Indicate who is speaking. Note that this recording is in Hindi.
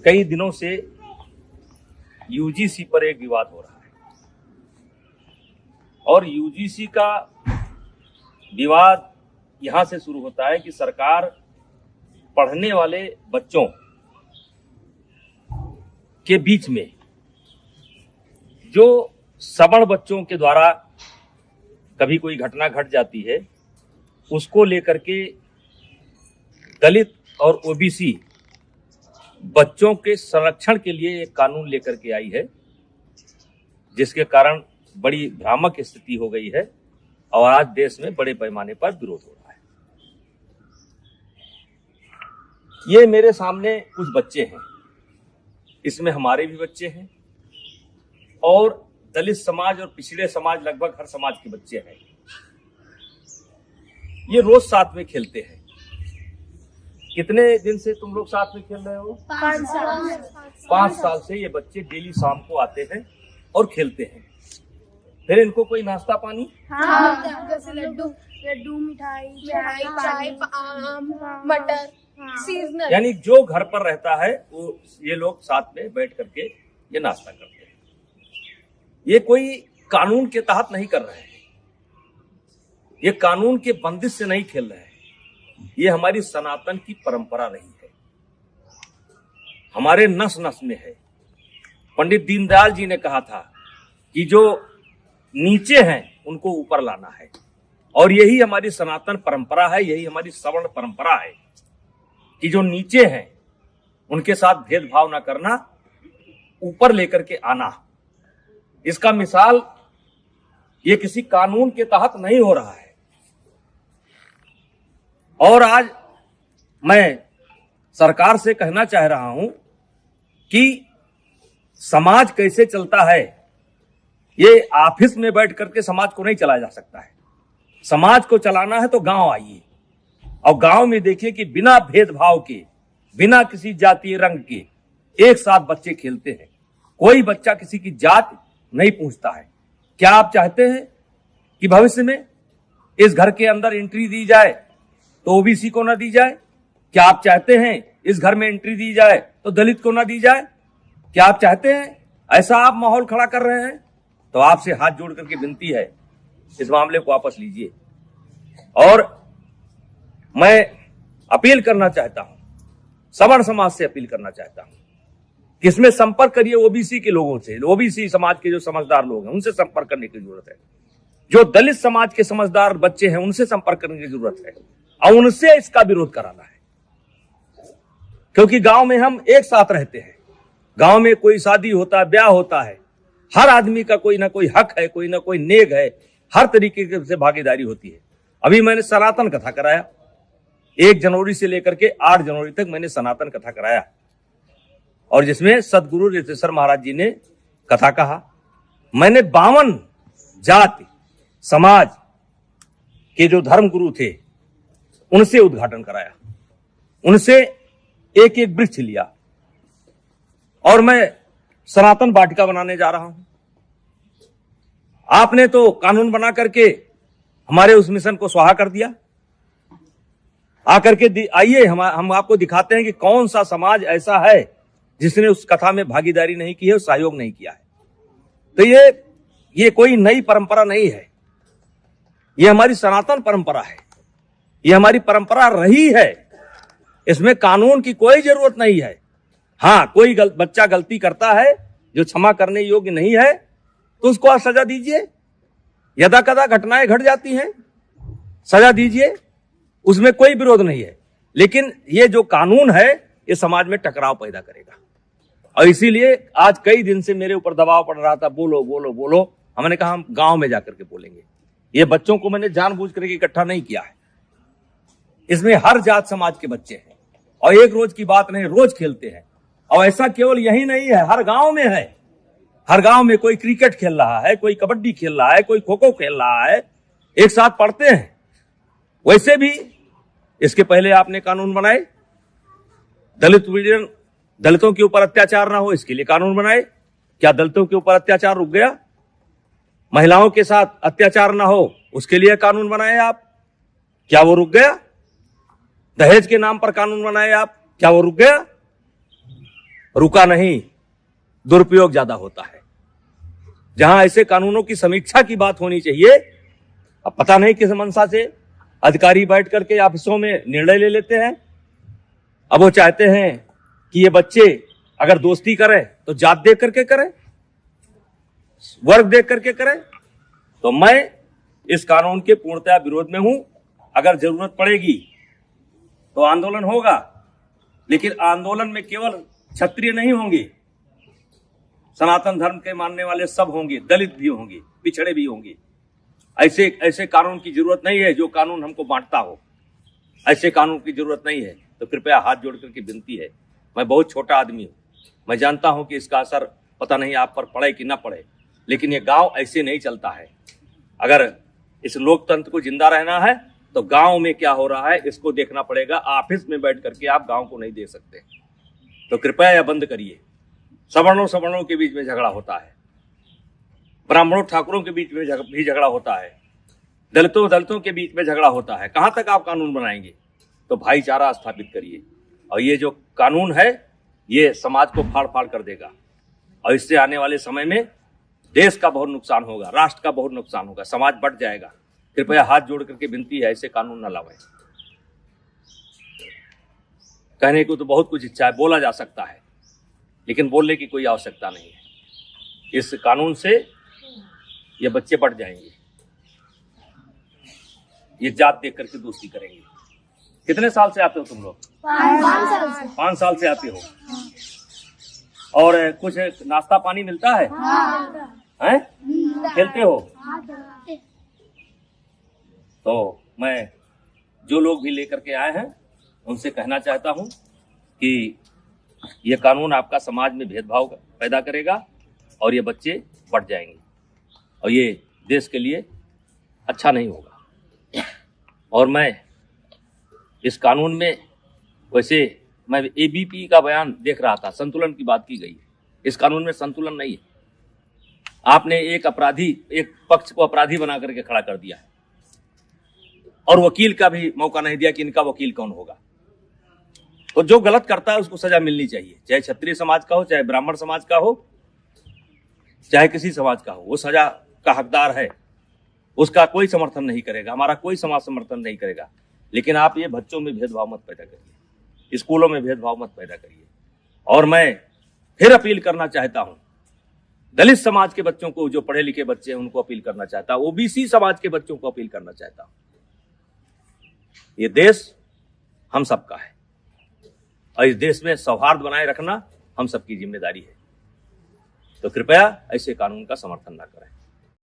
Speaker 1: कई दिनों से यूजीसी पर एक विवाद हो रहा है और यूजीसी का विवाद यहां से शुरू होता है कि सरकार पढ़ने वाले बच्चों के बीच में जो सवर्ण बच्चों के द्वारा कभी कोई घटना घट जाती है उसको लेकर के दलित और ओबीसी बच्चों के संरक्षण के लिए एक कानून लेकर के आई है, जिसके कारण बड़ी भ्रामक स्थिति हो गई है और आज देश में बड़े पैमाने पर विरोध हो रहा है। ये मेरे सामने कुछ बच्चे हैं, इसमें हमारे भी बच्चे हैं और दलित समाज और पिछड़े समाज लगभग हर समाज के बच्चे हैं। ये रोज साथ में खेलते हैं। कितने दिन से तुम लोग साथ में खेल रहे हो? 5 साल से ये बच्चे डेली शाम को आते हैं और खेलते हैं। फिर इनको कोई नाश्ता पानी?
Speaker 2: जैसे लड्डू मिठाई चाय आम मटर सीजनल,
Speaker 1: यानी जो घर पर रहता है वो ये लोग साथ में बैठ करके ये नाश्ता करते हैं। ये कोई कानून के तहत नहीं कर रहे हैं, ये कानून के बंदिश से नहीं खेल रहे हैं। ये हमारी सनातन की परंपरा रही है, हमारे नस नस में है। पंडित दीनदयाल जी ने कहा था कि जो नीचे हैं उनको ऊपर लाना है और यही हमारी सनातन परंपरा है, यही हमारी सवर्ण परंपरा है कि जो नीचे हैं उनके साथ भेदभाव ना करना, ऊपर लेकर के आना। इसका मिसाल ये किसी कानून के तहत नहीं हो रहा है। और आज मैं सरकार से कहना चाह रहा हूं कि समाज कैसे चलता है, ये ऑफिस में बैठ करके समाज को नहीं चलाया जा सकता है। समाज को चलाना है तो गांव आइए और गांव में देखिए कि बिना भेदभाव के, बिना किसी जातीय रंग के एक साथ बच्चे खेलते हैं। कोई बच्चा किसी की जात नहीं पूछता है। क्या आप चाहते हैं कि भविष्य में इस घर के अंदर एंट्री दी जाए तो ओबीसी को ना दी जाए? क्या आप चाहते हैं इस घर में एंट्री दी जाए तो दलित को ना दी जाए? क्या आप चाहते हैं ऐसा आप माहौल खड़ा कर रहे हैं? तो आपसे हाथ जोड़ करके विनती है, इस मामले को वापस लीजिए। और मैं अपील करना चाहता हूं, सवर्ण समाज से अपील करना चाहता हूं कि इसमें संपर्क करिए ओबीसी के लोगों से। ओबीसी समाज के जो समझदार लोग हैं उनसे संपर्क करने की जरूरत है। जो दलित समाज के समझदार बच्चे हैं उनसे संपर्क करने की जरूरत है और उनसे इसका विरोध कराना है, क्योंकि गांव में हम एक साथ रहते हैं। गांव में कोई शादी होता है, ब्याह होता है, हर आदमी का कोई ना कोई हक है, कोई ना कोई नेग है, हर तरीके से भागीदारी होती है। अभी मैंने सनातन कथा कराया, 1 जनवरी से लेकर के 8 जनवरी तक मैंने सनातन कथा कराया और जिसमें सदगुरु रितेश्वर महाराज जी ने कथा कहा। मैंने 52 जाति समाज के जो धर्म गुरु थे उनसे उद्घाटन कराया, उनसे एक एक वृक्ष लिया और मैं सनातन वाटिका बनाने जा रहा हूं। आपने तो कानून बना करके हमारे उस मिशन को स्वाहा कर दिया। आकर के आइए हम आपको दिखाते हैं कि कौन सा समाज ऐसा है जिसने उस कथा में भागीदारी नहीं की है और सहयोग नहीं किया है। तो ये कोई नई परंपरा नहीं है, ये हमारी सनातन परंपरा है, ये हमारी परंपरा रही है। इसमें कानून की कोई जरूरत नहीं है। हाँ, कोई बच्चा गलती करता है जो क्षमा करने योग्य नहीं है तो उसको आप सजा दीजिए। यदा कदा घटनाएं घट जाती हैं, सजा दीजिए, उसमें कोई विरोध नहीं है। लेकिन ये जो कानून है ये समाज में टकराव पैदा करेगा और इसीलिए आज कई दिन से मेरे ऊपर दबाव पड़ रहा था, बोलो बोलो बोलो। हमने कहा हम गांव में जाकर के बोलेंगे। ये बच्चों को मैंने जानबूझ करके इकट्ठा नहीं किया है, इसमें हर जात समाज के बच्चे हैं और एक रोज की बात नहीं, रोज खेलते हैं। और ऐसा केवल यही नहीं है, हर गांव में है। हर गांव में कोई क्रिकेट खेल रहा है, कोई कबड्डी खेल रहा है, कोई खो खो खेल रहा है, एक साथ पढ़ते हैं। वैसे भी इसके पहले आपने कानून बनाए, दलितों के ऊपर अत्याचार ना हो इसके लिए कानून बनाए। क्या दलितों के ऊपर अत्याचार रुक गया? महिलाओं के साथ अत्याचार ना हो उसके लिए कानून बनाए आप, क्या वो रुक गया? दहेज के नाम पर कानून बनाए आप, क्या वो रुक गया? रुका नहीं, दुरुपयोग ज्यादा होता है। जहां ऐसे कानूनों की समीक्षा की बात होनी चाहिए, अब पता नहीं किस मंशा से अधिकारी बैठ करके ऑफिसों में निर्णय ले लेते हैं। अब वो चाहते हैं कि ये बच्चे अगर दोस्ती करें तो जात देख करके करें, वर्ग देख करके करें। तो मैं इस कानून के पूर्णतया विरोध में हूं। अगर जरूरत पड़ेगी तो आंदोलन होगा, लेकिन आंदोलन में केवल क्षत्रिय नहीं होंगे, सनातन धर्म के मानने वाले सब होंगे, दलित भी होंगे, पिछड़े भी होंगे। ऐसे कानून की जरूरत नहीं है जो कानून हमको बांटता हो। ऐसे कानून की जरूरत नहीं है। तो कृपया हाथ जोड़ करके विनती है, मैं बहुत छोटा आदमी हूं, मैं जानता हूं कि इसका असर पता नहीं आप पर पड़े कि ना पड़े, लेकिन ये गांव ऐसे नहीं चलता है। अगर इस लोकतंत्र को जिंदा रहना है तो गांव में क्या हो रहा है इसको देखना पड़ेगा। ऑफिस में बैठ करके आप गांव को नहीं देख सकते। तो कृपया यह बंद करिए। सवर्णों के बीच में झगड़ा होता है, ब्राह्मणों ठाकुरों के बीच में भी झगड़ा होता है, दलितों के बीच में झगड़ा होता है। कहां तक आप कानून बनाएंगे? तो भाईचारा स्थापित करिए। और ये जो कानून है ये समाज को फाड़ फाड़ कर देगा, और इससे आने वाले समय में देश का बहुत नुकसान होगा, राष्ट्र का बहुत नुकसान होगा, समाज बढ़ जाएगा। कृपया हाथ जोड़ करके विनती है, ऐसे कानून न लाएं। कहने को तो बहुत कुछ इच्छा है, बोला जा सकता है, लेकिन बोलने की कोई आवश्यकता नहीं है। इस कानून से ये बच्चे बढ़ जाएंगे, ये जात देख करके दोस्ती करेंगे। कितने साल से आते हो तुम लोग? 5 साल से आते हो। और कुछ नाश्ता पानी मिलता है? हैं? खेलते हो? तो मैं जो लोग भी लेकर के आए हैं उनसे कहना चाहता हूं कि ये कानून आपका समाज में भेदभाव पैदा करेगा और ये बच्चे बढ़ जाएंगे, और ये देश के लिए अच्छा नहीं होगा। और मैं इस कानून में, वैसे मैं एबीपी का बयान देख रहा था, संतुलन की बात की गई है। इस कानून में संतुलन नहीं है। आपने एक पक्ष को अपराधी बना करके खड़ा कर दिया है, और वकील का भी मौका नहीं दिया कि इनका वकील कौन होगा। तो जो गलत करता है उसको सजा मिलनी चाहिए, चाहे क्षत्रिय समाज का हो, चाहे ब्राह्मण समाज का हो, चाहे किसी समाज का हो, वो सजा का हकदार है। उसका कोई समर्थन नहीं करेगा, हमारा कोई समाज समर्थन नहीं करेगा। लेकिन आप ये बच्चों में भेदभाव मत पैदा करिए, स्कूलों में भेदभाव मत पैदा करिए। और मैं फिर अपील करना चाहता हूं दलित समाज के बच्चों को, जो पढ़े लिखे बच्चे हैं उनको अपील करना चाहता हूं, ओबीसी समाज के बच्चों को अपील करना चाहता हूं। ये देश हम सबका है, और इस देश में सौहार्द बनाए रखना हम सबकी जिम्मेदारी है। तो कृपया ऐसे कानून का समर्थन न करें।